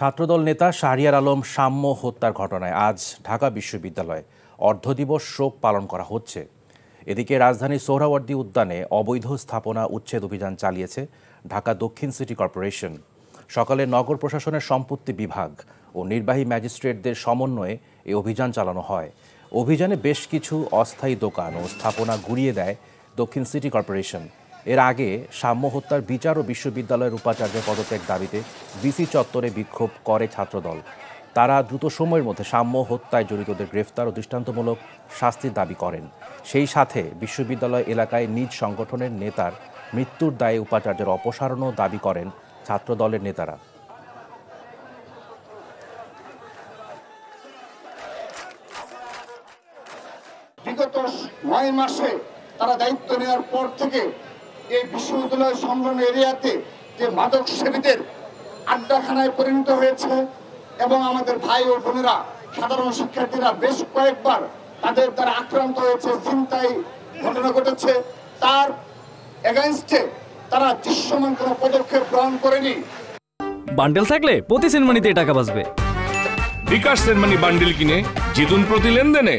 ছাত্রদল নেতা শাহরিয়ার আলম সাম্য হত্যার ঘটনায় আজ ঢাকা বিশ্ববিদ্যালয়ে অর্ধদিবস শোক পালন করা হচ্ছে। এদিকে রাজধানীর সোহরাওয়ার্দী উদ্যানে অবৈধ স্থাপনা উচ্ছেদ অভিযান চালিয়েছে ঢাকা দক্ষিণ সিটি কর্পোরেশন। সকালে নগর প্রশাসনের সম্পত্তি বিভাগ ও নির্বাহী ম্যাজিস্ট্রেটদের সমন্বয়ে এই অভিযান চালানো হয়। অভিযানে বেশ কিছু অস্থায়ী দোকান ও স্থাপনা গুঁড়িয়ে দেয় দক্ষিণ সিটি কর্পোরেশন। এর আগে সাম্য হত্যার বিচার ও বিশ্ববিদ্যালয়ের উপাচার্যের পদত্যাগ দাবিতে ভিসি চত্বরে বিক্ষোভ করে ছাত্রদল। তারা দ্রুত সময়ের মধ্যে সাম্য হত্যায় জড়িতদের গ্রেফতার ও দৃষ্টান্তমূলক শাস্তির দাবি করেন। সেই সাথে বিশ্ববিদ্যালয় এলাকায় নিজ সংগঠনের নেতার মৃত্যুর দায়ে উপাচার্যের অপসারণও দাবি করেন ছাত্রদলের নেতারা। বিগত 9 মাসে তারা দায়িত্ব নেওয়ার পর থেকে এই বিশ্ববিদ্যালয় সংলগ্ন এরিয়াতে যে মাদক সেবীদের আড্ডাখানায় পরিণত হয়েছে এবং আমাদের ভাই ও বোনেরা সাধারণ শিক্ষার্থীরা বেশ কয়েকবার তাদের দ্বারা আক্রান্ত হয়েছে, ছিনতাই ঘটনা ঘটেছে, তার এগেইনস্টে তারা দৃশ্যমান কোনো পদক্ষেপ গ্রহণ করেনি। বান্ডেল থাকলে প্রতি সেনমানিতে টাকা বাঁচবে। বিকাশ সেনমানি বান্ডেল কিনে জিতুন প্রতি লেনদেনে।